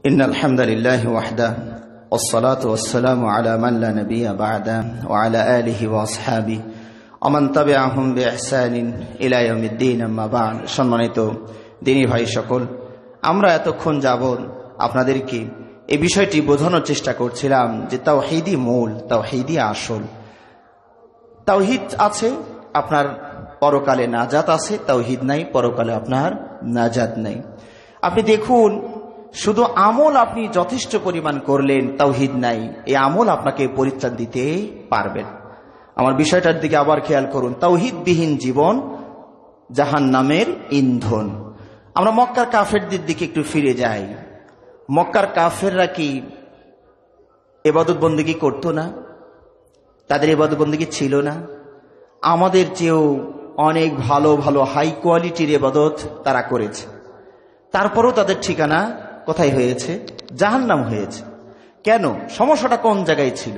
إن الحمد لله وحده والصلاة والسلام على من لا نبي بعده وعلى آله وأصحابه ومن تبعهم بإحسان إلى يوم الدين أما بعد সম্মানিত দিনী ভাই সকল, আমরা এতক্ষণ যাবত আপনাদেরকে এই বিষয়টি বোঝানোর চেষ্টা করছিলাম যে তাওহীদই মূল, তাওহীদই আসল। তাওহীদ আছে আপনার পরকালে নাজাত আছে, তাওহীদ নাই পরকালে আপনার নাজাত নাই। আপনি দেখুন, শুধু আমল আপনি যথেষ্ট পরিমাণ করলেন, তাওহীদ নাই, এই আমল আপনাকে পরিত্রাণ দিতে পারবেন। আমার বিষয়টার দিকে আবার খেয়াল করুন, তাওহীদবিহীন জীবন জাহান্নামের ইন্ধন। আমরা মক্কার কাফেরদের দিকে একটু ফিরে যাই। মক্কার কাফেররা কি ইবাদত বন্দেগী করতো না? তাদের ইবাদত বন্দেগী ছিল না? আমাদের চেয়েও অনেক ভালো ভালো হাই কোয়ালিটির ইবাদত তারা করেছে। তারপরেও তাদের ঠিকানা কোথায় হয়েছে? জাহান্নাম হয়েছে। কেন? সমস্যাটা কোন জায়গায় ছিল?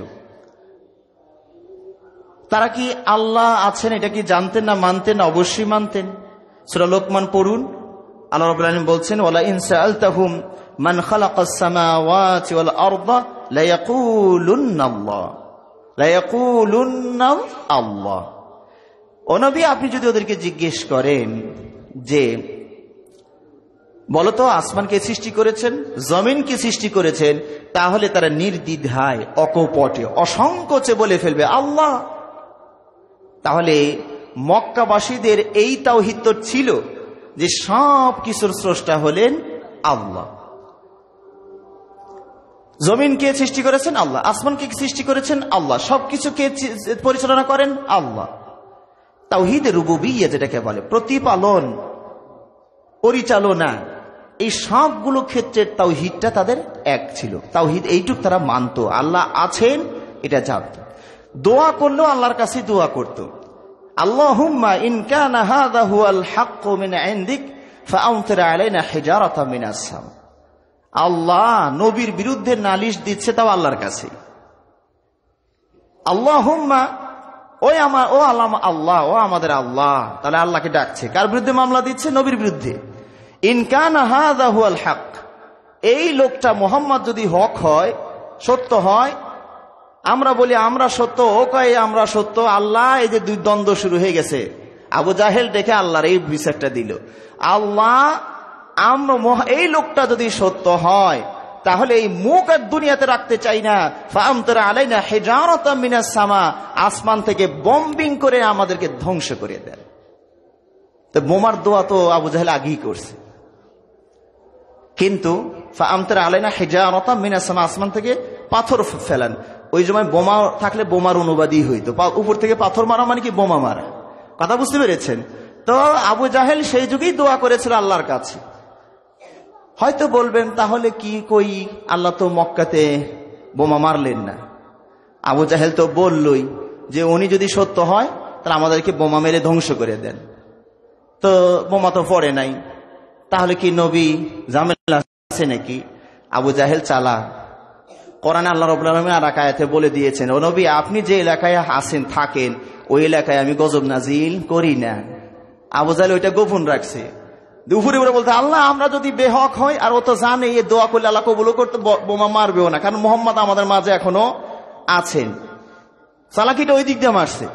তারা কি আল্লাহ আছেন এটা কি জানতেন না মানতেন? অবশ্যই মানতেন। সূরা লোকমান পড়ুন, আল্লাহ রাব্বুল আলামিন বলছেন, ওয়ালা ইন সাআলতাহুম মান খালাকাস সামাওয়াতি ওয়াল আরদা লা ইয়াকুলুন্নাল্লাহ, লা ইয়াকুলুন্না আল্লাহ। ও নবী, আপনি যদি ওদেরকে জিজ্ঞেস করেন যে বলতো আসমানকে সৃষ্টি করেছেন, জমিনকে সৃষ্টি করেছেন, তাহলে তারা নির্দ্বিধায় অকপটে অসংকোচে বলে ফেলবে আল্লাহ। তাহলে মক্কাবাসীদের এই তাওহীদ তো ছিল যে সব কিছুর স্রষ্টা হলেন আল্লাহ। জমিনকে সৃষ্টি করেছেন আল্লাহ, আসমানকে সৃষ্টি করেছেন আল্লাহ, সবকিছুকে পরিচালনা করেন আল্লাহ। তাওহীদে রুবুবিয়্যাহ যেটাকে বলে, প্রতিপালন, পরিচালনা, এই সবগুলো ক্ষেত্রের তাওহীদটা তাদের এক ছিল। তাওহীদ এইটুক তারা মানত, আল্লাহ আছেন এটা জানত। দোয়া করলেও আল্লাহর কাছে দোয়া করত, আল্লাহুম্মা ইন কানা হাযা হুয়াল হাক্কু মিন ইনদিক ফাআমতির আলাইনা হিজারাতাম মিনাস সামা। আল্লাহ নবীর বিরুদ্ধে নালিশ দিচ্ছে, তাও আল্লাহর কাছে। আল্লাহুম্মা, আল্লাহ, ও আমাদের আল্লাহ। তাহলে আল্লাহকে ডাকছে, কার বিরুদ্ধে মামলা দিচ্ছে? নবীর বিরুদ্ধে। ইন কানা হাযা হুয়াল হক, এই লোকটা মুহাম্মদ যদি হক হয়, সত্য হয়, আমরা বলি আমরা সত্য, ও কয় আমরা সত্য, আল্লাহ, এই যে দুই দ্বন্দ্ব শুরু হয়ে গেছে। আবু জাহেল দেখে আল্লাহর এই বিচারটা দিল, আল্লাহ এই লোকটা যদি সত্য হয় তাহলে এই মুখ আর দুনিয়াতে রাখতে চাই না, ফাআমতির আলাইনা হিজারাতাম মিনাস সামা, আসমান থেকে বম্বিং করে আমাদেরকে ধ্বংস করে দেন। তো বোমার দোয়া তো আবু জাহেল আগেই করছে, কিন্তু ফাআমতির আলাইনা হিজারাতাম মিনাস সামা, আসমান থেকে পাথর ফেলান। ওই সময় বোমা থাকলে বোমার অনুবাদই হইতো, উপর থেকে পাথর মারা মানে কি বোমা মারা। কথা বুঝতে পেরেছেন? তো আবু জাহেল সেই যুগেই দোয়া করেছিল আল্লাহর কাছে। হয়তো বলবেন, তাহলে কি কই, আল্লাহ তো মক্কাতে বোমা মারলেন না। আবু জাহেল তো বললই যে উনি যদি সত্য হয় তাহলে আমাদেরকে বোমা মেরে ধ্বংস করে দেন। তো বোমা তো পড়ে নাই, তাহলে কি নবী ঝামেলা আছে নাকি? আবু জাহেল চালাক। কোরআনে আল্লাহ রাব্বুল আলামিন আর এক আয়াতে বলে দিয়েছেন, ও নবী, আপনি যে এলাকায় আছেন থাকেন, ওই এলাকায় আমি গজব নাজিল করি না। আবু জাহেল ওইটা গোপন রাখছে। দুপুরে উপরে বলতে, আল্লাহ আমরা যদি বেহক হয়, আর ও তো জানে এই দোয়া করলে আল্লাহ কবুল করতে, বোমা মারবেও না, কারণ মুহাম্মদ আমাদের মাঝে এখনো আছেন। চালাকিটা ওই দিক দিয়ে মারছে।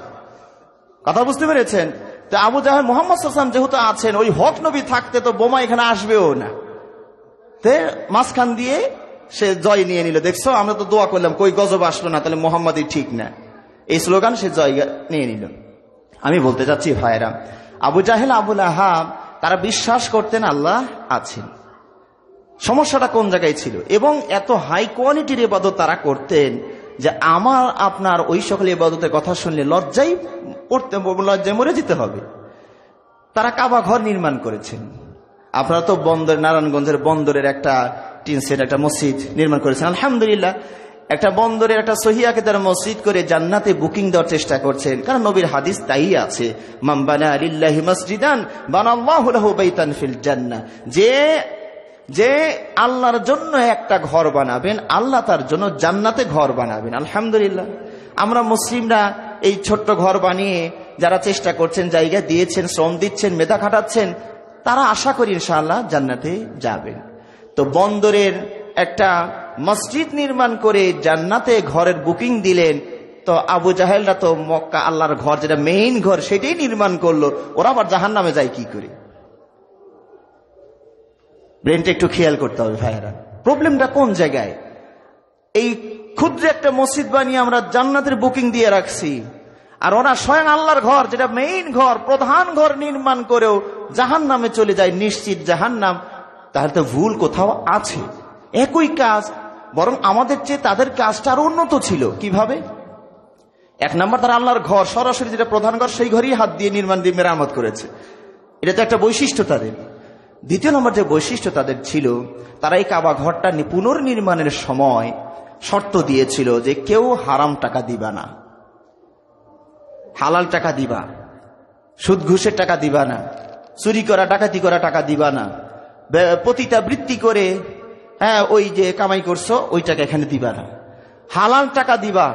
কথা বুঝতে পেরেছেন? তো আবু জাহেল মুহাম্মদ সাল্লাল্লাহু আলাইহি ওয়াসাল্লাম যেহেতু আছেন, ওই হক নবী থাকতে তো বোমা এখানে আসবেও না। তে মাঝখান দিয়ে সে জয় নিয়ে নিল। দেখছো, আমরা তো দোয়া করলাম, কই গজব আসলো না, তাহলে মোহাম্মদই ঠিক না, এই স্লোগান সে জয় নিয়ে নিল। আমি বলতে চাচ্ছি ভাইরা, আবু জাহেল, আবু লাহাব, তারা বিশ্বাস করতেন আল্লাহ আছেন। সমস্যাটা কোন জায়গায় ছিল? এবং এত হাই কোয়ালিটির ইবাদত তারা করতেন যে আমার আপনার ওই সকল ইবাদতের কথা শুনলে লজ্জায় মরে যেতে হবে। তারা কাবা ঘর নির্মাণ করেছেন। আপনারা তো নারায়ণগঞ্জের বন্দরের একটা টিন সেট একটা মসজিদ নির্মাণ করেছেন, আলহামদুলিল্লাহ। একটা বন্দরের একটা সহিহ আকীদার মসজিদ করে জান্নাতে বুকিং দেওয়ার চেষ্টা করছেন, কারণ নবীর হাদিস তাই আছে, মান বানা লিল্লাহি মসজিদান বানাল্লাহু লাহু বাইতান ফিল জান্নাহ, যে আল্লাহর জন্য একটা ঘর বানাবেন, আল্লাহ তার জন্য জান্নাতে ঘর বানাবেন। আলহামদুলিল্লাহ, আমরা মুসলিমরা এই ছোট্ট ঘর বানিয়ে যারা চেষ্টা করছেন, জায়গা দিয়েছেন, শ্রম দিচ্ছেন, মেধা খাটাচ্ছেন, তারা আশা করি ইনশাআল্লাহ জান্নাতে যাবেন। তো বন্দরের একটা মসজিদ নির্মাণ করে জান্নাতে ঘরের বুকিং দিলেন, তো আবু জাহেলরা তো মক্কা আল্লাহর ঘর যেটা মেইন ঘর সেটাই নির্মাণ করলো, ওরা আবার জাহান্নামে যায় কি করে? ব্রেনটা একটু খেয়াল করতে হবে ভাইয়েরা, প্রবলেমটা কোন জায়গায়? এই ক্ষুদ্র একটা মসজিদ বানিয়ে আমরা জান্নাতের বুকিং দিয়ে রাখছি, আর ওরা স্বয়ং আল্লাহর ঘর যেটা মেইন ঘর, প্রধান ঘর নির্মাণ করেও জাহান্নামে চলে যায়, নিশ্চিত জাহান্নাম। তাহলে তো ভুল কোথাও আছে। একই কাজ, বরং আমাদের চেয়ে তাদের কাজটা আরো উন্নত ছিল। কিভাবে? এক নম্বর, তারা আল্লাহর ঘর সরাসরি যেটা প্রধান ঘর সেই ঘরই হাত দিয়ে নির্মাণ দিয়ে মেরামত করেছে, এটা তো একটা বৈশিষ্ট্য তাদের। দ্বিতীয় নম্বর যে বৈশিষ্ট্য তাদের ছিল, তারা এই কাবা ঘরটা পুনর্নির্মাণের সময় শর্ত দিয়েছিল যে কেউ হারাম টাকা দিবা না, হালাল টাকা দিবা, সুদ ঘুষের টাকা দিবা না, চুরি করা ডাকাতি করা টাকা দিবা না, পতিতা বৃত্তি করে ওই যে কামাই করছো ওই টাকা এখানে দিবা না, হালাল টাকা দিবা।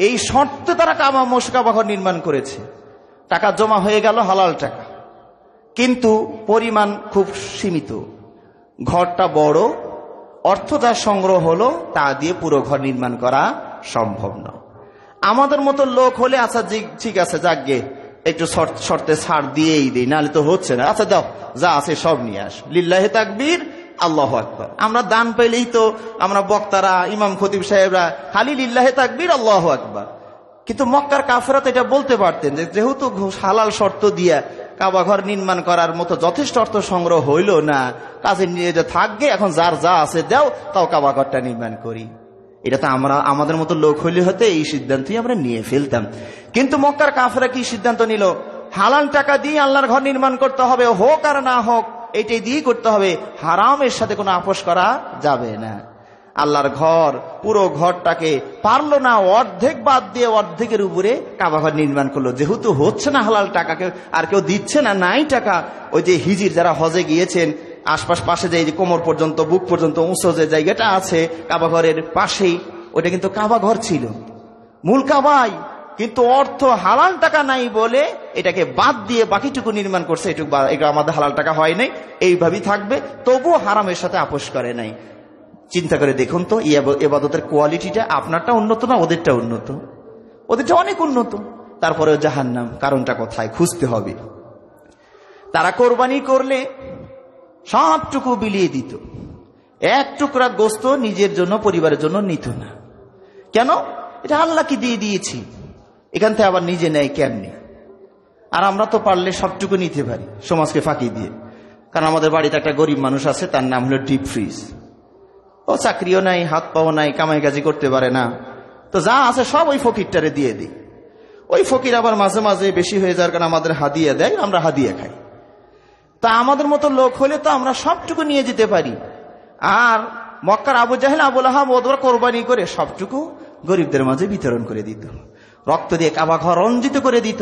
এই শর্তে তারা কাবা ঘর নির্মাণ করেছে। টাকা জমা হয়ে গেল হালাল টাকা, কিন্তু পরিমাণ খুব সীমিত, ঘরটা বড়, অর্থ যা সংগ্রহ হলো তা দিয়ে পুরো ঘর নির্মাণ করা সম্ভব নয়। আমাদের মতো লোক হলে আচ্ছা ঠিক আছে, যাকগে একটু শর্তে ছাড় দিয়েই দিই, নাহলে তো হচ্ছে না, আচ্ছা দাও যা আছে সব নিয়ে আস, লিল্লাহি তাকবীর আল্লাহু আকবার। আমরা দান পেলেই তো আমরা বক্তারা, ইমাম খতিব সাহেবরা খালি লিল্লাহি তাকবীর আল্লাহু আকবার। কিন্তু মক্কার কাফেররা তো এটা বলতে পারতেন যে যেহেতু হালাল শর্ত দিয়া কাবা ঘর নির্মাণ করার মতো যথেষ্ট অর্থ সংগ্রহ হইল না, কাজে নিয়ে যে থাকবে, এখন যার যা আছে দাও, তাও কাবা ঘরটা নির্মাণ করি। এটা তো আমরা আমাদের মতো লোক হইলে হতে এই সিদ্ধান্তই আমরা নিয়ে ফেলতাম। কিন্তু মক্কার কাফেররা কি সিদ্ধান্ত নিল? হালাল টাকা দিয়ে আল্লাহর ঘর নির্মাণ করতে হবে, হোক আর না হোক এটাই দিয়ে করতে হবে, হারামের সাথে কোনো আপোষ করা যাবে না। আল্লাহর ঘর পুরো ঘরটাকে পারলো না, অর্ধেক বাদ দিয়ে অর্ধেকের উপরে কাবা ঘর নির্মাণ করলো। যেহেতু হচ্ছে না হালাল টাকা, আর কেউ দিচ্ছে না, নাই টাকা, ওই যে হিজির যারা হজে গিয়েছেন আশপাশ পাশে যে কোমর পর্যন্ত বুক পর্যন্ত উঁচু যে জায়গাটা আছে কাবা ঘরের পাশেই, ওটা কিন্তু কাবা ঘর ছিল, মূল কাবাই, কিন্তু অর্থ হালাল টাকা নাই বলে এটাকে বাদ দিয়ে বাকিটুকু নির্মাণ করছে। এটা আমাদের হালাল টাকা হয় নাই, এইভাবেই থাকবে, তবুও হারামের সাথে আপোষ করে নাই। চিন্তা করে দেখুন তো, ইবাদতের কোয়ালিটিটা আপনারটা উন্নত না ওদেরটা উন্নত? ওদেরটা অনেক উন্নত, তারপরেও জাহান্নাম। কারণটা কোথায়? খুঁজতে হবে। তারা কোরবানি করলে সবটুকু বিলিয়ে দিত, এক টুকরা গোস্ত নিজের জন্য পরিবারের জন্য নিত না। কেন? এটা আল্লাহকে দিয়ে দিয়েছি, এখান থেকে আবার নিজে নেয় কেমনি? আর আমরা তো পারলে সবটুকু নিতে পারি সমাজকে ফাঁকি দিয়ে। কারণ আমাদের বাড়িতে একটা গরিব মানুষ আছে, তার নাম হলো ডিপ ফ্রিজ। ও চাকরিও নাই, হাত পাও নাই, কামাই কাজি করতে পারে না, তো যা আছে সব ওই ফকিরটারে দিয়ে দিই। ওই ফকির আবার মাঝে মাঝে বেশি হয়ে যাওয়ার কারণে আমাদের হাদিয়া দেয়, আমরা হাদিয়া খাই। তা আমাদের মতো লোক হলে তো আমরা সবটুকু নিয়ে যেতে পারি। আর মক্কার আবু জাহেল আবুল আহাব ওরা কোরবানি করে সবটুকু গরিবদের মাঝে বিতরণ করে দিত, রক্ত দিয়ে কাবা ঘর রঞ্জিত করে দিত,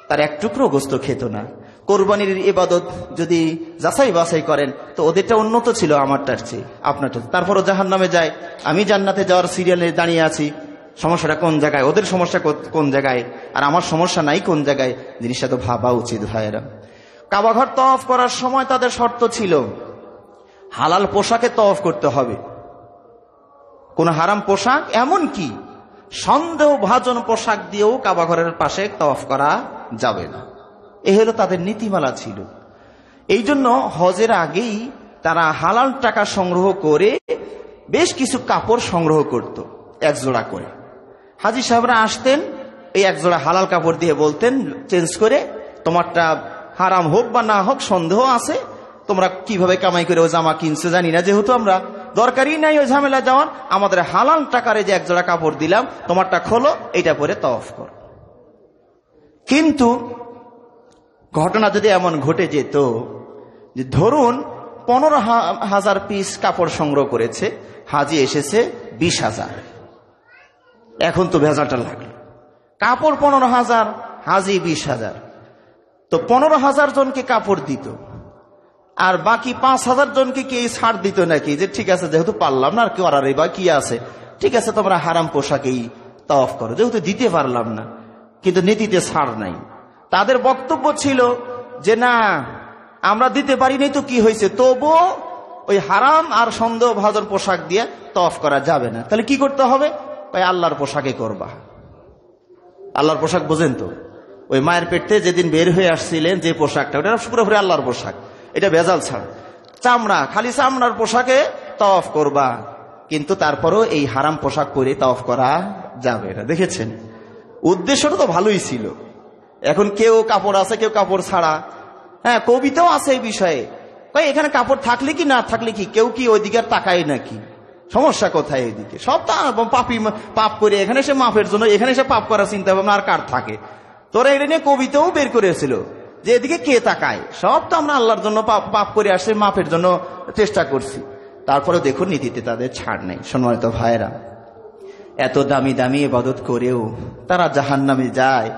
তার এক টুকরো গোস্ত খেত না। কোরবানির ইবাদত যদি যাচাই বাছাই করেন তো ওদেরটা উন্নত ছিল আমারটার চেয়ে, আপনারটা। তারপরও জাহান্নামে যায়, আমি জান্নাতে যাওয়ার সিরিয়ালে দাঁড়িয়ে আছি। সমস্যাটা কোন জায়গায়? ওদের সমস্যা কোন জায়গায়, আর আমার সমস্যা নাই কোন জায়গায়? জিনিসটা তো ভাবা উচিত ভাইয়েরা। কাবাঘর তওয়াফ করার সময় তাদের শর্ত ছিল হালাল পোশাকে তওয়াফ করতে হবে, কোন হারাম পোশাক, এমন কি সন্দেহভাজন পোশাক দিয়েও কাবাঘরের পাশে তওয়াফ করা যাবে না। এই হলো তাদের নীতিমালা ছিল। এই জন্য হজের আগেই তারা হালাল টাকা সংগ্রহ করে বেশ কিছু কাপড় সংগ্রহ করত, এক জোড়া করে। হাজী সাহেবরা আসতেন, এই এক জোড়া হালাল কাপড় দিয়ে বলতেন চেঞ্জ করে, তোমারটা হারাম হোক বা না হোক সন্দেহ আছে, তোমরা কিভাবে কামাই করে ও জামা কিনছে জানি না, যেহেতু আমরা দরকারই নাই ওই ঝামেলা যাওয়ার, আমাদের হালাল টাকারে যে এক জোড়া কাপড় দিলাম, তোমারটা খোলো, এটা পরে তওয়াফ করো। কিন্তু ঘটনা যদি এমন ঘটে যেত যে ধরুন 15,000 পিস কাপড় সংগ্রহ করেছে, হাজি এসেছে 20,000, এখন তো ভেজালটা লাগলো। কাপড় 15,000, হাজি 20,000, তো 15,000 জনকে কাপড় দিত, আর বাকি 5,000 জনকে কি ছাড় দিত নাকি, যে ঠিক আছে যেহেতু পারলাম না আর কেউ আর বা কি আছে, ঠিক আছে তোমরা হারাম পোশাকেই তওয়াফ করো, যেহেতু দিতে পারলাম না। কিন্তু নীতিতে ছাড় নাই। তাদের বক্তব্য ছিল যে না, আমরা দিতে পারি নাই তো কি হয়েছে, তবুও ওই হারাম আর সন্দেহভাজন পোশাক দিয়ে তওয়াফ করা যাবে না। তাহলে কি করতে হবে? ওই আল্লাহর পোশাকে করবা। আল্লাহর পোশাক বোঝেন তো? ওই মায়ের পেটে যেদিন বের হয়ে আসছিলেন যে পোশাকটা, ওটা পুরোপুরি আল্লাহর পোশাক, এটা ভেজাল ছাড়া, চামড়া, খালি চামড়ার পোশাকে তওয়াফ করবা। কিন্তু তারপরও এই হারাম পোশাক পরে তওয়াফ করা যাবে না। দেখেছেন, উদ্দেশ্যটা তো ভালোই ছিল। এখন কেউ কাপড় আছে, কেউ কাপড় ছাড়া। হ্যাঁ, কবিতাও আছে এই বিষয়ে। এখানে কাপড় থাকলে কি না থাকলে কি, কেউ কি ওইদিকে তাকায় নাকি? সমস্যা কোথায়? এদিকে সব তা পাপি পাপ করে এখানে এসে মাপের জন্য, এখানে এসে পাপ করার চিন্তা ভাবনা আর কার থাকে? তোরা এটা নিয়ে কবিতাও বের করেছিল যে এদিকে কে তাকায়। সব তো আমরা আল্লাহর জন্য পাপ করে আসছি, মাপের জন্য চেষ্টা করছি। তারপরে দেখুন, নীতিতে তাদের ছাড় নেই। সম্মানিত ভাইরা, এত দামি দামি ইবাদত করেও তারা জাহান্নামে যায়।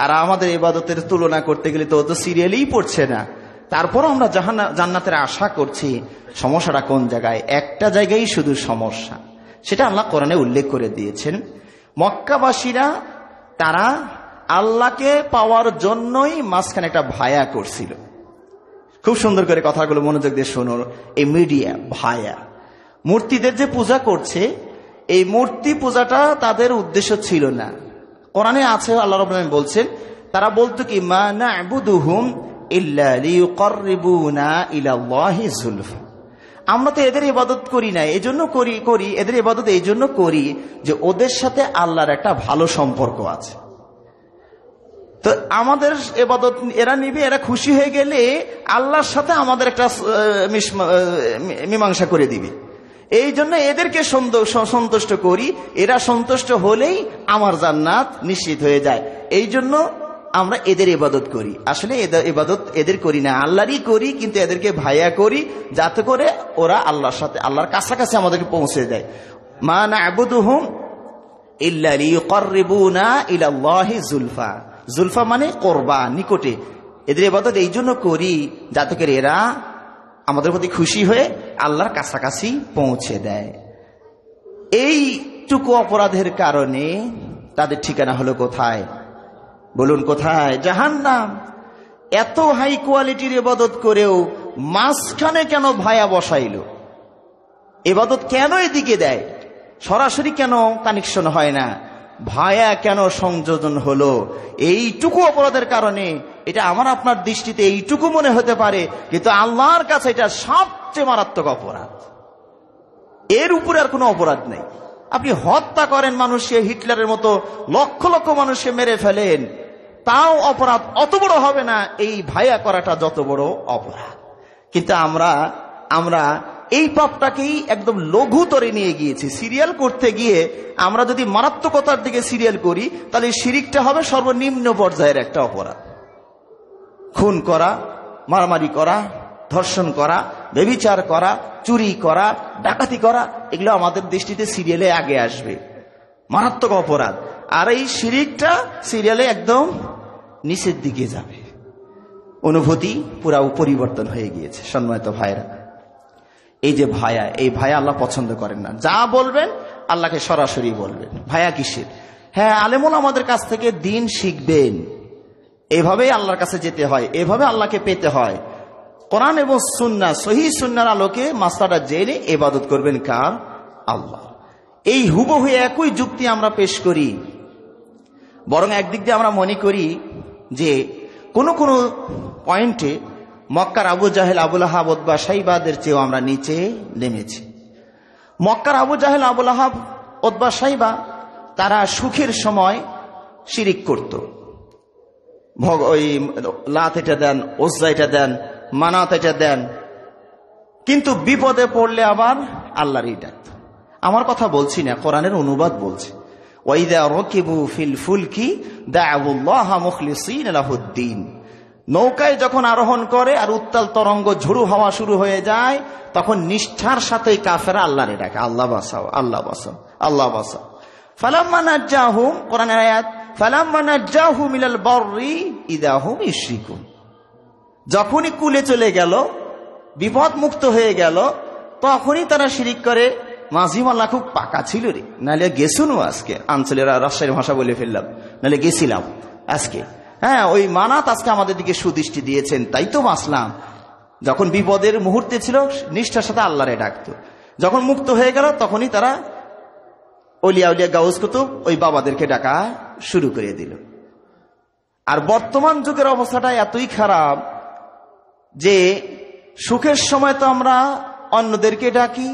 আর আমাদের ইবাদতের তুলনা করতে গেলে তো সিরিয়ালেই পড়ছে না। তারপরও আমরা জান্নাতের আশা করছি। সমস্যাটা কোন জায়গায়? একটা জায়গায় শুধু সমস্যা, সেটা আল্লাহ কোরআনে উল্লেখ করে দিয়েছেন। মক্কাবাসীরা তারা আল্লাহকে পাওয়ার জন্যই মাঝখানে একটা ভায়া করছিল। খুব সুন্দর করে কথাগুলো মনোযোগ দিয়ে শুনুন। এই মিডিয়া ভায়া, মূর্তিদের যে পূজা করছে, এই মূর্তি পূজাটা তাদের উদ্দেশ্য ছিল না। কোরআনে আছে, আল্লাহ রাব্বুল আলামিন বলছেন, তারা বলতো কি, মা না'বুদুহুম ইল্লা লিইউকাররিবুনা ইলাল্লাহি যুলফা। আমরা তো এদের ইবাদত করি না, এজন্য করি এদের ইবাদত এই জন্য করি যে ওদের সাথে আল্লাহর একটা ভালো সম্পর্ক আছে। তো আমাদের ইবাদত এরা নিবে, এরা খুশি হয়ে গেলে আল্লাহর সাথে আমাদের একটা মীমাংসা করে দিবে। এই জন্য এদেরকে সন্তুষ্ট করি, এরা সন্তুষ্ট হলেই আমার জান্নাত নিশ্চিত হয়ে যায়। এই জন্য আমরা এদের ইবাদত করি। আসলে ইবাদত এদের করি না, আল্লাহরই করি, কিন্তু এদেরকে ভাইয়া করি যাতে করে ওরা আল্লাহর সাথে, আল্লাহর কাছাকাছি আমাদেরকে পৌঁছে দেয়। মা না'বুদুহুম ইল্লা লিইউকাররিবুনা ইলাল্লাহি যুলফা। যুলফা মানে কোরবা, নিকটে। এদের ইবাদত এই জন্য করি যাতে করে এরা আমাদের প্রতি খুশি হয়ে আল্লাহর কাছাকাছি পৌঁছে দেয়। এইটুকু অপরাধের কারণে তাদের ঠিকানা হলো কোথায়? বলুন কোথায়? জাহান্নাম। এত হাই কোয়ালিটির ইবাদত করেও মাঝখানে কেন ভায়া বসাইল? ইবাদত কেন এদিকে দেয়? সরাসরি কেন কানেকশন হয় না? ভায়া কেন সংযোজন হলো? এইটুকু অপরাধের কারণে। এটা আমার আপনার দৃষ্টিতে এইটুকু মনে হতে পারে, কিন্তু আল্লাহর কাছে এটা সবচেয়ে মারাত্মক অপরাধ। এর উপরে আর কোনো অপরাধ নেই। আপনি হত্যা করেন মানুষকে, হিটলারের মতো লক্ষ লক্ষ মানুষকে মেরে ফেলেন, তাও অপরাধ অত বড় হবে না এই ভায়া করাটা যত বড় অপরাধ। কিন্তু আমরা এই পাপটাকেই একদম লঘুতরে নিয়ে গিয়েছি। সিরিয়াল করতে গিয়ে আমরা যদি মারাত্মকতার দিকে সিরিয়াল করি, তাহলে শিরিকটা হবে সর্বনিম্ন পর্যায়ের একটা অপরাধ। খুন করা, মারামারি করা, ধর্ষণ করা, ব্যভিচার করা, চুরি করা, ডাকাতি করা, এগুলো আমাদের দৃষ্টিতে সিরিয়ালে আগে আসবে, মারাত্মক অপরাধ। আর এই শিরিকটা সিরিয়ালে একদম নিচের দিকে যাবে। অনুভূতি পুরা পরিবর্তন হয়ে গিয়েছে। সম্মানিত ভাইরা, এই যে ভায়া, এই ভায়া আল্লাহ পছন্দ করেন না। যা বলবেন আল্লাহকে সরাসরি বলবেন। ভায়া কিসের? হ্যাঁ, আলেমুল আমাদের কাছ থেকে দিন শিখবেন, এভাবেই আল্লাহর কাছে যেতে হয়, এভাবে আল্লাহকে পেতে হয়। কোরআন এবং সুন্নাহ, সহিহ সুন্নাহর আলোকে মাসলাটা জেনে ইবাদত করবেন কার? আল্লাহ। এই হুবহু একই যুক্তি আমরা পেশ করি, বরং একদিক দিয়ে আমরা মনে করি যে কোনো কোনো পয়েন্টে মক্কার আবু জাহেল, আবুল আহাব, উতবা, শাইবাদের চেয়েও আমরা নিচে নেমেছি। মক্কার আবু জাহেল, আবুল আহাব, উতবা, শাইবা তারা সুখের সময় শিরিক করত। ওই লাত এটা দেন, উজ্জা এটা দেন, মানাত এটা দেন, কিন্তু বিপদে পড়লে আবার আল্লাহরই ডাকত। আমার কথা বলছি না, কোরআনের অনুবাদ বলছি। ওয়াইদা রাকিবু ফিল ফুলকি দা'উল্লাহা মুখলিসিনা লাহুদ্দিন। নৌকায় যখন আরোহণ করে আর উত্তাল তরঙ্গ ঝুড়ু হওয়া শুরু হয়ে যায়, তখন নিষ্ঠার সাথে কাফেররা আল্লাহরে ডাকে, আল্লাহ বাঁচাও, আল্লাহ বাঁচাও, আল্লাহ বাঁচাও। ফালাম্মা নাজ্জাহুম, কোরআনের আয়াত, ফালাম্মা নাজ্জাহুম মিনাল বাররি ইযা হুম ইউশরিকুন। যখনই কুলে চলে গেল, বিপদ মুক্ত হয়ে গেল, তখনই তারা শিরিক করে। মাঝি মাল্লা খুব পাকা ছিল রে, নাহলে গেছুন আজকে, আঞ্চলের রাজশাহীর ভাষা বলে ফেললাম, নাহলে গেছিলাম আজকে। হ্যাঁ, ওই মানাত আজকে আমাদের দিকে সুদৃষ্টি দিয়েছেন, তাই তো বাঁচলাম। যখন বিপদের মুহূর্তে ছিল নিষ্ঠার সাথে আল্লাহরে ডাকতো, যখন মুক্ত হয়ে গেল তখনই তারা অলিয়া উলিয়া গাউস কুতুব ওই বাবাদেরকে ডাকা শুরু করে দিল। আর বর্তমান যুগের অবস্থাটা এতই খারাপ যে সুখের সময় তো আমরা অন্যদেরকে ডাকি,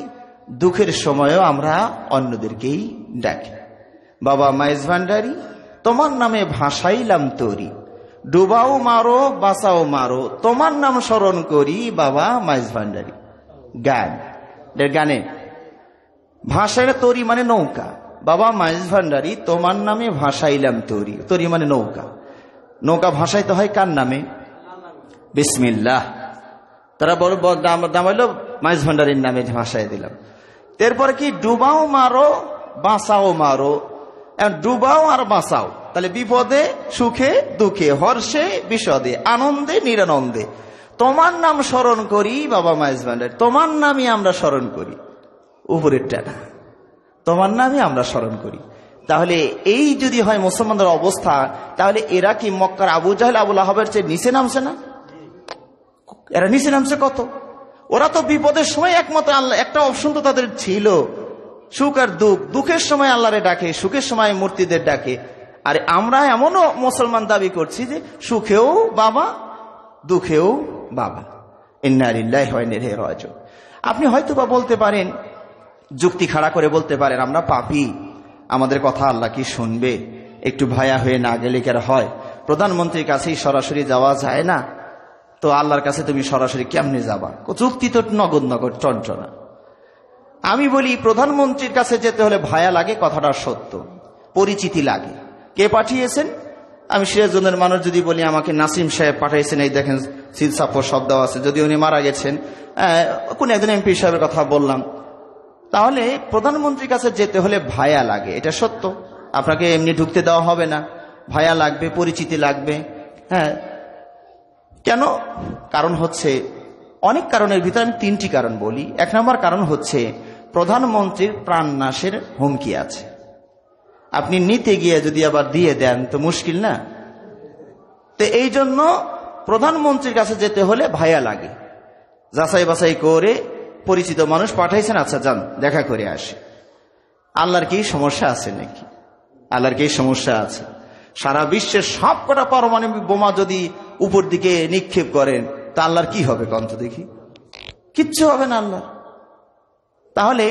দুঃখের সময়ও আমরা অন্যদেরকেই ডাকি। বাবা মাইজ ভান্ডারি তোমার নামে ভাসাইলাম তরি, ডুবাও মারো বাঁচাও মারো তোমার নাম স্মরণ করি বাবা মাইজ ভান্ডারি। গান, গানে ভাসাইলে তরি মানে নৌকা, বাবা মাইজ ভান্ডারি তোমার নামে ভাসাইলাম তরি, তরি মানে নৌকা। নৌকা ভাসাইতে হয় কার নামে? বিসমিল্লাহ। তারা বড় দাম হইল মাইজ ভান্ডারির নামে ভাসাই দিলাম। এরপরে কি ডুবাও মারো বাঁচাও মারো, ডুবাও আর বাঁচাও, তাহলে বিপদে সুখে দুঃখে হর্ষে বিষদে আনন্দে নিরানন্দে তোমার নাম স্মরণ করি বাবা মাইজ ভান্ডারি, তোমার নামই আমরা স্মরণ করি। উপরের টানা তোমার নামে আমরা স্মরণ করি। তাহলে এই যদি হয় মুসলমানদের অবস্থা, তাহলে এরা কি মক্কার আবু জাহেল আবুল আহাবের চেয়ে নিচে নামছে না? এরা নিচে নামছে কত? ওরা তো বিপদের সময় একমাত্র আল্লাহ, একটা অপশন তো তাদের ছিল, সুখ আর দুঃখ, দুঃখের সময় আল্লাহরে ডাকে, সুখের সময় মূর্তিদের ডাকে। আর আমরা এমনও মুসলমান দাবি করছি যে সুখেও বাবা দুঃখেও বাবা। ইন্না লিল্লাহি ওয়া ইন্না ইলাইহি রাজিউন। আপনি হয়তো বা বলতে পারেন, যুক্তি খাড়া করে বলতে পারেন, আমরা পাপী, আমাদের কথা আল্লাহ কি শুনবে? একটু ভায়া হয়ে না গেলে কি আর হয়? প্রধানমন্ত্রীর কাছেই সরাসরি যাওয়া যায় না, তো আল্লাহর কাছে তুমি সরাসরি কেমনে যাবা? যুক্তি তো নগদ নগদ চঞ্চনা। আমি বলি প্রধানমন্ত্রীর কাছে যেতে হলে ভায়া লাগে, কথাটা সত্য, পরিচিতি লাগে। কে পাঠিয়েছেন? আমি সিরাজগঞ্জের মানুষ যদি বলি আমাকে নাসিম সাহেব পাঠিয়েছেন, এই দেখেন সিল সাফর শব্দ আছে, যদি উনি মারা গেছেন, কোন একজন এমপি সাহেবের কথা বললাম, তাহলে প্রধানমন্ত্রীর কাছে যেতে হলে ভায়া লাগে, এটা সত্য। আপনাকে এমনি ঢুকতে দেওয়া হবে না, ভায়া লাগবে, পরিচিতি লাগবে। হ্যাঁ, কেন? কারণ হচ্ছে অনেক কারণের ভিতরে আমি 3টি কারণ বলি। 1 নম্বর কারণ হচ্ছে প্রধানমন্ত্রীর প্রাণনাশের হুমকি আছে। আপনি নিতে গিয়ে যদি আবার দিয়ে দেন তো মুশকিল না? তো এই জন্য প্রধানমন্ত্রীর কাছে যেতে হলে ভায়া লাগে, যাচাই বাছাই করে পরিচিত মানুষ পাঠাইছেন, আচ্ছা যান দেখা করে আসে। আল্লাহর কি সমস্যা আছে নাকি? আল্লাহর কি সমস্যা আছে? সারা বিশ্বের সব কটা পারমাণবিক বোমা যদি উপর দিকে নিক্ষেপ করেন তা আল্লাহর কি হবে? কন্ত দেখি, কিচ্ছু হবে না আল্লাহ। তাহলে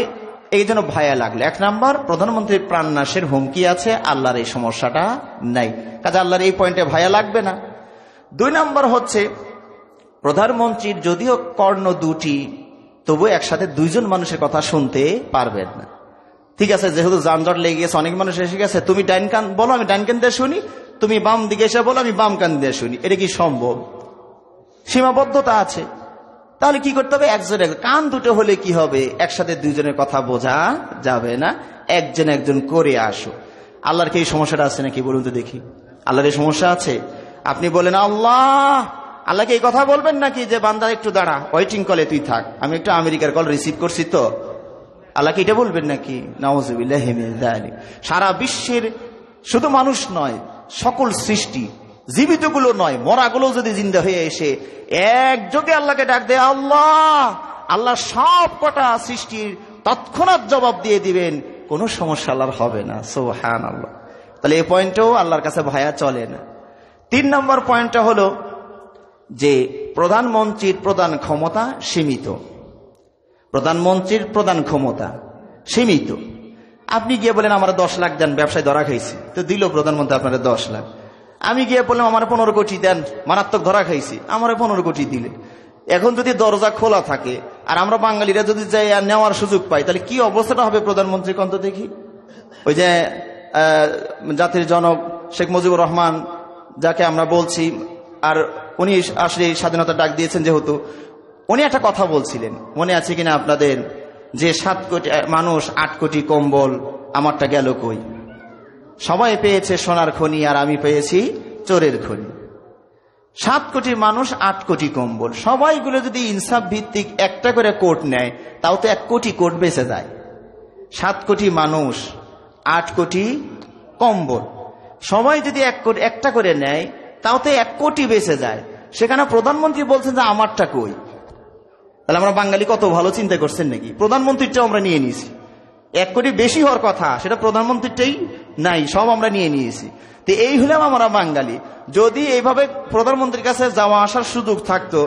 এই জন্য ভায়া লাগলো। 1 নম্বর, প্রধানমন্ত্রীর প্রাণনাশের হুমকি আছে, আল্লাহর এই সমস্যাটা নাই, কাজে আল্লাহর এই পয়েন্টে ভায়া লাগবে না। 2 নম্বর হচ্ছে প্রধানমন্ত্রীর যদিও কর্ণ 2টি, তবু একসাথে 2 জন মানুষের কথা শুনতে পারবেন না। ঠিক আছে, যেহেতু যানজট লেগে গেছে, অনেক মানুষ এসে গেছে, তুমি ডাইন কান বলো আমি ডাইন কান দিয়ে শুনি, তুমি বাম দিকে এসে বলো আমি বাম কান দিয়ে শুনি, এটা কি সম্ভব? সীমাবদ্ধতা আছে। তাহলে কি করতে হবে? একজনের কান দুটো হলে কি হবে? একসাথে 2 জনের কথা বোঝা যাবে না, একজন করে আসো। আল্লাহর কি এই সমস্যাটা আছে নাকি বলুন তো দেখি? আল্লাহর এই সমস্যা আছে? আপনি বলেন আল্লাহ, আল্লাহকে এই কথা বলবেন নাকি যে বান্দা একটু দাঁড়া, ওয়েটিং কলে তুই থাক, আমি একটু আমেরিকার কল রিসিভ করছি তো? আল্লাহকে এটা বলবেন নাকি? নাউযুবিল্লাহি মিন যালিক। সারা বিশ্বের শুধু মানুষ নয়, সকল সৃষ্টি, জীবিতগুলো নয়, মরাগুলো যদি জিন্দা হয়ে এসে একযোগে আল্লাহকে ডাক দেয় আল্লাহ, আল্লাহ সব কটা সৃষ্টির তৎক্ষণাৎ জবাব দিয়ে দিবেন, কোনো সমস্যা আল্লাহর হবে না। সুবহানাল্লাহ। তাহলে এই পয়েন্টেও আল্লাহর কাছে ভায়া চলে না। 3 নম্বর পয়েন্টটা হলো যে প্রধানমন্ত্রীর প্রধান ক্ষমতা সীমিত। প্রধানমন্ত্রীর প্রধান ক্ষমতা সীমিত। আপনি গিয়ে বলেন আমার 10 লাখ দেন, ব্যবসায় ধরা খাইছি, তো দিল প্রধানমন্ত্রী আপনারা 10 লাখ। আমি গিয়ে বললাম আমার 15 কোটি দেন, মারাত্মক ধরা খাইছি, আমার 15 কোটি দিলেন। এখন যদি দরজা খোলা থাকে আর আমরা বাঙালিরা যদি যাই আর নেওয়ার সুযোগ পাই, তাহলে কি অবস্থাটা হবে প্রধানমন্ত্রী কন্ত দেখি? ওই যে জাতির জনক শেখ মুজিবুর রহমান যাকে আমরা বলছি, আর উনি আসলে স্বাধীনতা ডাক দিয়েছেন যেহেতু, উনি একটা কথা বলছিলেন, মনে আছে কিনা আপনাদের, যে 7 কোটি মানুষ 8 কোটি কম্বল, আমারটা গেল কই? সবাই পেয়েছে সোনার খনি আর আমি পেয়েছি চোরের খনি। 7 কোটি মানুষ 8 কোটি কম্বল, সবাইগুলো যদি ইনসাফ ভিত্তিক একটা করে কোট নেয়, তাও তো 1 কোটি কোট বেঁচে যায়। 7 কোটি মানুষ 8 কোটি কম্বল, সবাই যদি একটা করে নেয়, তাও তো 1 কোটি বেঁচে যায়। সেখানে প্রধানমন্ত্রী বলছেন যে আমারটা কই? তাহলে আমরা বাঙালি কত ভালো চিন্তা করছেন নাকি? প্রধানমন্ত্রীটাও আমরা নিয়ে নিয়েছি, 1 কোটি বেশি হওয়ার কথা সেটা প্রধানমন্ত্রীটাই নাই, সব আমরা নিয়ে নিয়েছি। তো এই হলাম আমরা বাঙালি। যদি এইভাবে প্রধানমন্ত্রীর কাছে যাওয়া আসার সুযোগ থাকতো,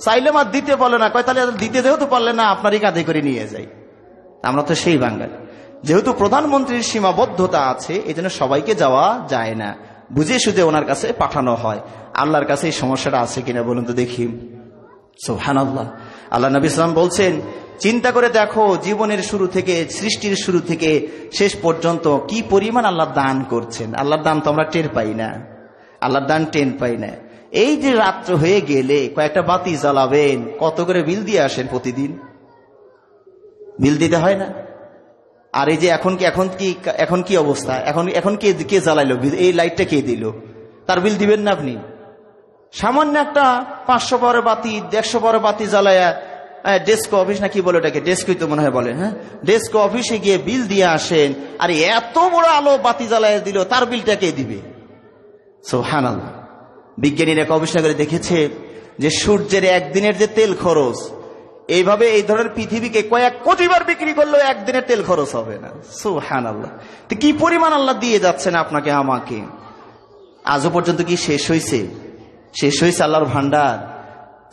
চাইলে আর দিতে বলে না, কয় তাহলে দিতে যেহেতু পারলে না আপনারই কাঁধে করে নিয়ে যাই। আমরা তো সেই বাঙালি। যেহেতু প্রধানমন্ত্রীর সীমাবদ্ধতা আছে, এই জন্য সবাইকে যাওয়া যায় না, বুঝে সুঝে ওনার কাছে পাঠানো হয়। আল্লাহর কাছে এই সমস্যাটা আছে কিনা বলুন তো দেখি। সুবহানাল্লাহ। আল্লাহ নবী সাল্লাল্লাহু আলাইহি ওয়াসাল্লাম বলছেন, চিন্তা করে দেখো জীবনের শুরু থেকে, সৃষ্টির শুরু থেকে শেষ পর্যন্ত কি পরিমাণ আল্লাহ দান করছেন। আল্লাহর দান তো আমরা টের পাই না, আল্লাহর দান টের পাই না। এই যে রাত্র হয়ে গেলে কয়েকটা বাতি জ্বালাবেন, কত করে বিল দিয়ে আসেন প্রতিদিন? বিল দিতে হয় না? আর এই যে এখন কি অবস্থা, এখন কে জ্বালাইলো এই লাইটটা, কে দিল? তার বিল দিবেন না আপনি? সামান্য একটা 500 পাওয়ারের বাতি, 150 পাওয়ারের বাতি জ্বালায়া ডেস্ক অফিস না কি বলে ওটাকে, ডেস্কই তো মনে হয় বলেন, হ্যাঁ, ডেস্ক অফিসে গিয়ে বিল দিয়ে আসেন, আর এত বড় আলো বাতি জ্বালায় দিল, তার বিলটা কে দিবে? সুবহানাল্লাহ। বিজ্ঞানীরা গবেষণা করে দেখেছে যে সূর্যের একদিনের যে তেল খরচ, এইভাবে এই ধরনের পৃথিবীকে কয়েক কোটিবার বিক্রি করলেও একদিনের তেল খরচ হবে না। সুবহানাল্লাহ। তো কি পরিমাণ আল্লাহ দিয়ে যাচ্ছেন আপনাকে আমাকে, আজও পর্যন্ত কি শেষ হয়েছে? শেষ হয়েছে আল্লাহর ভান্ডার?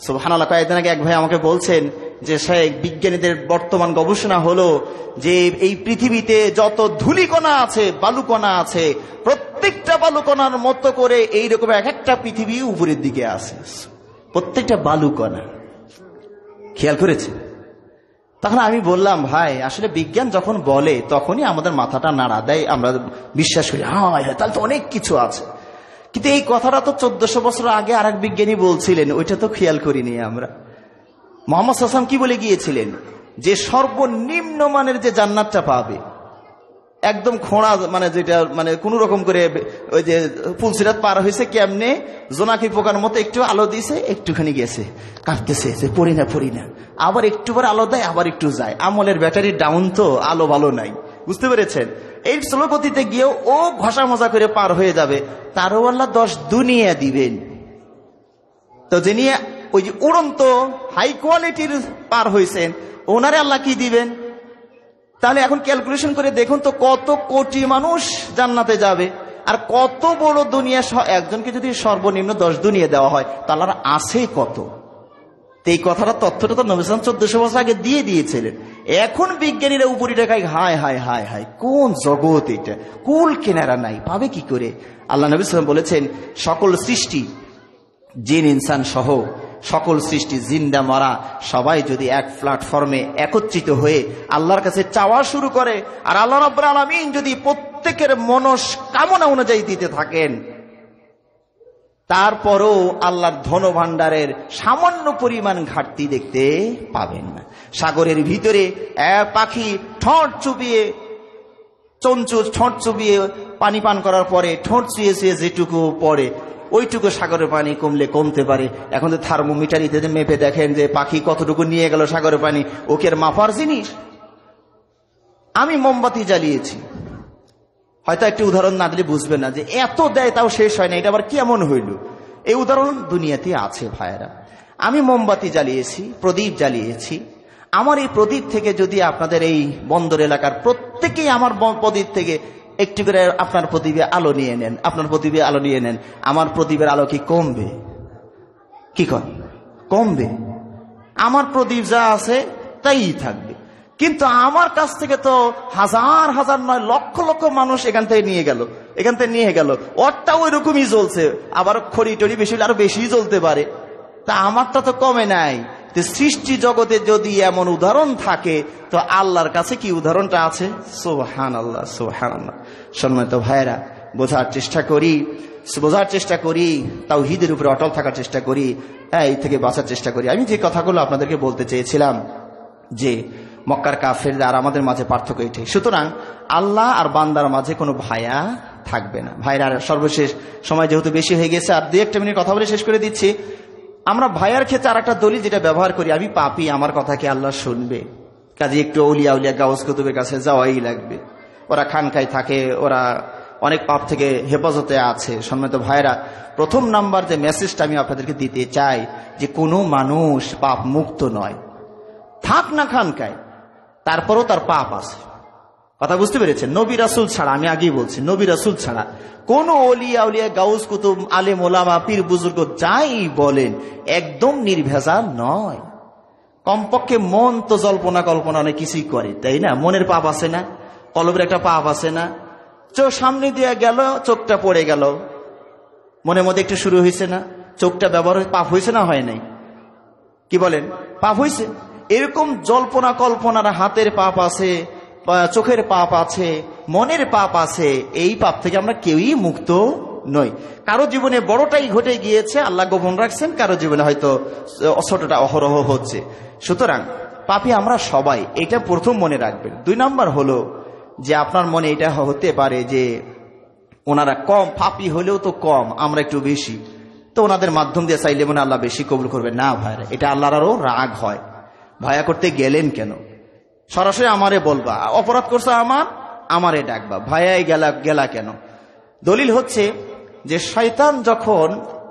সুবহানাল্লাহ। কয়েকদিন আগে এক ভাই আমাকে বলছেন যে শেখ, বিজ্ঞানীদের বর্তমান গবেষণা হলো যে এই পৃথিবীতে যত ধূলিকণা আছে, বালুকণা আছে, প্রত্যেকটা বালুকণার মতো করে এইরকম এক একটা পৃথিবী উপরের দিকে আছে, প্রত্যেকটা বালুকণা। খেয়াল করেছে? তখন আমি বললাম, ভাই আসলে বিজ্ঞান যখন বলে তখনই আমাদের মাথাটা নাড়া দেয়, আমরা বিশ্বাস করি হ্যাঁ তাহলে তো অনেক কিছু আছে। কিন্তু এই কথাটা তো 1400 বছর আগে আরেক বিজ্ঞানী বলছিলেন, ওইটা তো খেয়াল করিনি আমরা। মুহাম্মদ সাল্লাল্লাহু আলাইহি ওয়াসাল্লাম কি বলে গিয়েছিলেন যে সর্বনিম্ন মানের যে জান্নাতটা পাবে, একদম খোঁড়া, মানে যেটা মানে কোন রকম করে ওই যে ফুলসিরাত পার হয়েছে, কেমনে জোনাকি পোকার মতো একটু আলো দিয়েছে, একটুখানি গেছে, কাঁপতেছে যে পড়ি না, আবার একটু পরে আলো দেয়, আবার একটু যায়। আমলের ব্যাটারি ডাউন তো, আলো ভালো নাই, বুঝতে পেরেছেন? এই স্লো গতিতে গিয়েও ও ঘষা মজা করে পার হয়ে যাবে, তারও আল্লাহ 10 দুনিয়া দিবেন। তো যিনি ওই যে উড়ন্ত হাই কোয়ালিটির পার হয়েছেন, ওনারে আল্লাহ কি দিবেন? তাহলে এখন ক্যালকুলেশন করে দেখুন তো, কত কোটি মানুষ জান্নাতে যাবে, আর কত বড় দুনিয়া, একজনকে যদি সর্বনিম্ন 10 দুনিয়া দেওয়া হয়, তাহলে আর আছে কত? এই কথাটা, তথ্যটা তো নবী সাল্লাল্লাহু আলাইহি ওয়াসাল্লাম 1400 বছর আগে দিয়ে দিয়েছিলেন। এখন বিজ্ঞানীরা উপরি টাকায় হায় হায় হায় হায়, কোন জগৎ এটা, কুল কেনারা নাই, পাবে কি করে? আল্লাহ নবী সাল্লাল্লাহু আলাইহি ওয়াসাল্লাম বলেছেন, সকল সৃষ্টি, জিন ইনসান সহ সকল সৃষ্টি, জিন্দা মরা সবাই যদি এক প্ল্যাটফর্মে একত্রিত হয়ে আল্লাহর কাছে চাওয়া শুরু করে, আর আল্লাহ রাব্বুল আলামিন যদি প্রত্যেকের মনস্কামনা অনুযায়ী দিতে থাকেন, তারপরও আল্লাহর ধন ভাণ্ডারের সামান্য পরিমাণ ঘাটতি দেখতে পাবেন না। সাগরের ভিতরে পাখি ঠোঁট চুপিয়ে, চঞ্চু ঠোঁট চুপিয়ে পানি পান করার পরে ঠোঁট চুয়ে চুয়ে যেটুকু পড়ে, ওইটুকু সাগরের পানি কমলে কমতে পারে। এখন তো থার্মোমিটার ইত্যাদি মেপে দেখেন যে পাখি কতটুকু নিয়ে গেল সাগরের পানি, ওকে মাপার জিনিস। আমি মোমবাতি জ্বালিয়েছি, হয়তো একটি উদাহরণ না দিলে বুঝবেন না যে এত দেয় তাও শেষ হয় না, এটা আবার কেমন হইল। এই উদাহরণ দুনিয়াতে আছে ভাইয়েরা। আমি মোমবাতি জ্বালিয়েছি, প্রদীপ জ্বালিয়েছি। আমার এই প্রদীপ থেকে যদি আপনাদের এই বন্দর এলাকার প্রত্যেকেই আমার প্রদীপ থেকে একটু করে আপনার প্রদীপে আলো নিয়ে নেন, আপনার প্রদীপে আলো নিয়ে নেন, আমার প্রদীপের আলো কি কমবে? কি কমবে? আমার প্রদীপ যা আছে তাই থাকবে। কিন্তু আমার কাছ থেকে তো হাজার হাজার নয়, লক্ষ লক্ষ মানুষ এখান থেকে নিয়ে গেল, ওরটা ওই রকমই জ্বলছে, আবার খড়ি টড়ি বেশি আরো বেশি জ্বলতে পারে, তা আমারটা তো কমে নাই। সৃষ্টি জগতে যদি এমন উদাহরণ থাকে, তো আল্লাহর কাছে কি উদাহরণটা আছে? সুবহানাল্লাহ, সুবহানাল্লাহ। সম্মানিত ভাইয়েরা, বোঝার চেষ্টা করি, তাওহীদের উপরে অটল থাকার চেষ্টা করি, এই থেকে বাঁচার চেষ্টা করি। আমি যে কথাগুলো আপনাদেরকে বলতে চেয়েছিলাম যে মক্কার কাফেরদের আর আমাদের মাঝে পার্থক্য এটাই। সুতরাং আল্লাহ আর বান্দার মাঝে কোনো ভায়া থাকবে না। ভাইরা, সর্বশেষ সময় যেহেতু বেশি হয়ে গেছে, আর 2-1 মিনিট কথা বলে শেষ করে দিচ্ছি। আমরা ভাইয়ার ক্ষেত্রে আর একটা দলিল যেটা ব্যবহার করি, আমি পাপী, আমার কথা কি আল্লাহ শুনবে? কাজে একটু আউলিয়া গাউস কুতুবের কাছে যাওয়াই লাগবে। ওরা খানকায় থাকে, ওরা অনেক পাপ থেকে হেফাজতে আছে। সম্মানিত ভাইরা, প্রথম নাম্বার যে মেসেজটা আমি আপনাদেরকে দিতে চাই, যে কোনো মানুষ পাপ মুক্ত নয়। থাক না খানকায়, তারপরও তার পাপ আছে। কথা বুঝতে পেরেছেন? নবী রাসূল ছাড়া, আমি আগেই বলছি, নবী রাসূল ছাড়া কোন ওলিয়া উলিয়া গাউস কুতুব আলেম ওলামা পীর বুজুর্গ যাই বলেন একদম নির্ভেজাল নয়। কমপক্ষে মন তো জল্পনা কল্পনা অনেক কিছুই করে, তাই না? মনের পাপ আছে না? কলবের একটা পাপ আছে না? চোখ সামনে দিয়ে গেল, চোখটা পড়ে গেল, মনের মধ্যে একটু শুরু হয়েছে না? চোখটা ব্যবহার পাপ হয়েছে না হয় নাই? কি বলেন? পাপ হয়েছে। এরকম জল্পনা কল্পনার হাতের পাপ আছে, চোখের পাপ আছে, মনের পাপ আছে। এই পাপ থেকে আমরা কেউই মুক্ত নই। কারো জীবনে বড়টাই ঘটে গিয়েছে, আল্লাহ গোপন রাখছেন, কারো জীবনে হয়তো ছোটটা অহরহ হচ্ছে। সুতরাং পাপী আমরা সবাই, এটা প্রথম মনে রাখবেন। 2 নাম্বার হলো যে আপনার মনে এটা হতে পারে যে ওনারা কম, পাপী হলেও তো কম, আমরা একটু বেশি, তো ওনাদের মাধ্যম দিয়ে চাইলে মনে আল্লাহ বেশি কবুল করবে না। ভাইরা, এটা আল্লাহর আরো রাগ হয়। ভয়া করতে গেলেন কেন? সরাসরি আমারে বলবা, অপরাধ করছো আমারে ডাকবা, ভয়ায় গেলা কেন? দলিল হচ্ছে যে শয়তান যখন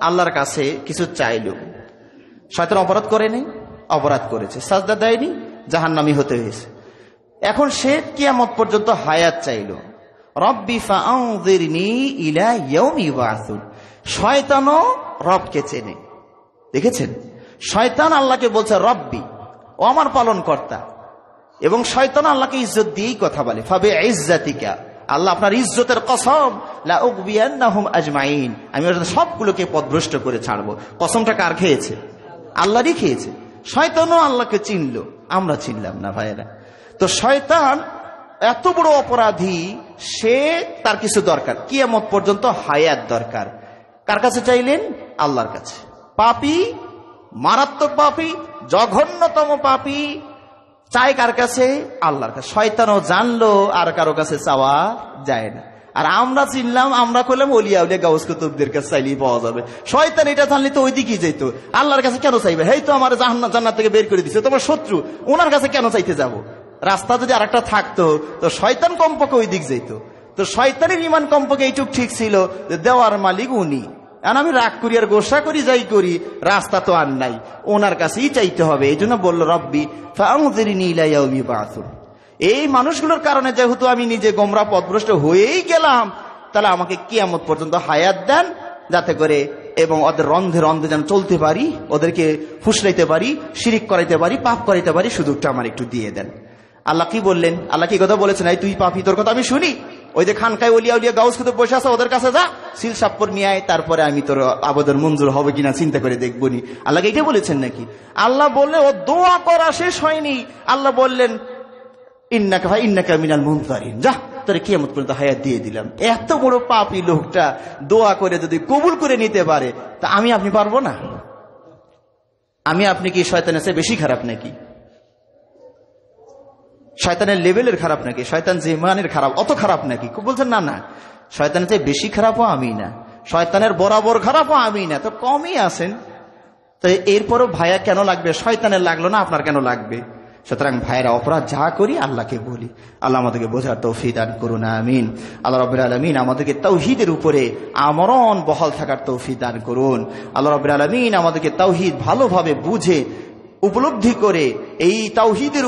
আল্লাহর কাছে কিছু চাইল, শয়তান অপরাধ করে নেই? অপরাধ করেছে, সাজদা দেয়নি, জাহান্নামী হতে হয়েছে। এখন সে কিয়ামত পর্যন্ত হায়াত চাইল, রব্বি ফাআনযিরনি ইলা ইয়াউমি ইউবআসুন। শয়তানও রবকে চেনে, দেখেছেন? শয়তান আল্লাহকে বলছে রব্বি, ও আমার পালন কর্তা, এবং শয়তান আল্লাহকে ইজ্জত দিয়েই কথা বলে, ফাবে ইজ্জাতিকা, আল্লাহ আপনার ইজ্জতের কসম, লা উগবিয়ান্নাহুম আজমাইন, আমি ওদের সবগুলোকে পথভ্রষ্ট করে ছাড়বো। কসমটা কার খেয়েছে? আল্লাহরই খেয়েছে। শয়তানও আল্লাহকে চিনল, আমরা চিনলাম না ভাইয়েরা। তো শয়তান এত বড় অপরাধী, সে তার কিছু দরকার, কিয়ামত পর্যন্ত হায়াত দরকার। কার কাছে চাইলেন? আল্লাহর কাছে। পাপী, মারাত্মক পাপী, জঘন্যতম পাপী চাই কার কাছে? আল্লাহর কাছে। শয়তানও জানলো আর কারো কাছে চাওয়া যায় না। আর আমরা চিনলাম, আমরা করলাম ওলিয়া উলিয়া গাউস কুতুবদের কাছে চাইলেই পাওয়া যাবে। শয়তান এটা জানলে তো ওই দিকেই যেত, আল্লাহর কাছে কেন চাইবে? হেই তো আমার জান্নাত থেকে বের করে দিছে, তোমার শত্রু, ওনার কাছে কেন চাইতে যাব? রাস্তা যদি আরেকটা থাকতো তো শয়তান কমপক্ষে ওই দিক যেত। তো শয়তানের ঈমান কমপক্ষে এইটুক ঠিক ছিল যে দেওয়ার মালিক উনি, আর আমি রাগ করি আর গোসা করি যাই করি, রাস্তা তো আর নাই, ওনার কাছেই চাইতে হবে। এই জন্য বলল রব্বি ফাআনযিরনি ইলা ইয়াউমি ইউবআসুন। এই মানুষগুলোর কারণে যেহেতু আমি নিজে গোমরাহ পথভ্রষ্ট হয়েই গেলাম, তাহলে আমাকে কিয়ামত পর্যন্ত হায়াত দেন, যাতে করে এবং ওদের রন্ধে রন্ধে যেন চলতে পারি, ওদেরকে ফুসলাইতে পারি, শিরিক করাইতে পারি, পাপ করাইতে পারি, সুযোগটা আমার একটু দিয়ে দেন। আল্লাহ কি বললেন? আল্লাহ কি কথা বলেছেন? এই তুই পাপী, তোর কথা আমি শুনি। ওই যে খানকায় ওলিয়া উলিয়া গাউস কুতুব বসে আছে, ওদের কাছে যা, সিল সাপ্পর নিয়ে আয়, তারপরে আমি তোর আবেদন মঞ্জুর হবে কিনা চিন্তা করে দেখবনি। আল্লাহ এইটা বলেছেন নাকি? আল্লাহ বললে ও দোয়া করা শেষ হয়নি, আল্লাহ বললেন ইন্নাকা মিনাল মুনজারিন, যা, তোরে কিয়ামত পর্যন্ত হায়াত দিয়ে দিলাম। এত বড় পাপী লোকটা দোয়া করে যদি কবুল করে নিতে পারে, তা আমি আপনি পারবো না? আমি আপনি কি শয়তানের চেয়ে বেশি খারাপ নাকি? শয়তানের লেভেলের খারাপ নাকি? শয়তান যে মানের খারাপ, অত খারাপ নাকি? বলছেন না না, শয়তানের চেয়ে বেশি খারাপও আমি না, শয়তানের বরাবর খারাপও আমি না, তো কমই আছেন। তো এরপরও ভায়া কেন লাগবে? শয়তানের লাগলো না, আপনার কেন লাগবে? সুতরাং ভাইয়েরা, অপরাধ যা করি আল্লাহকে বলি, আল্লাহ আমাদেরকে বোঝার তৌফিক দান করুন, আমিন। আল্লাহ রাব্বুল আলামিন আমাদেরকে তাওহীদের উপরে আমরণ বহাল থাকার তৌফিক দান করুন। আল্লাহ রাব্বুল আলামিন আমাদেরকে তাওহীদ ভালোভাবে বুঝে উপলব্ধি করে এই তাওহীদের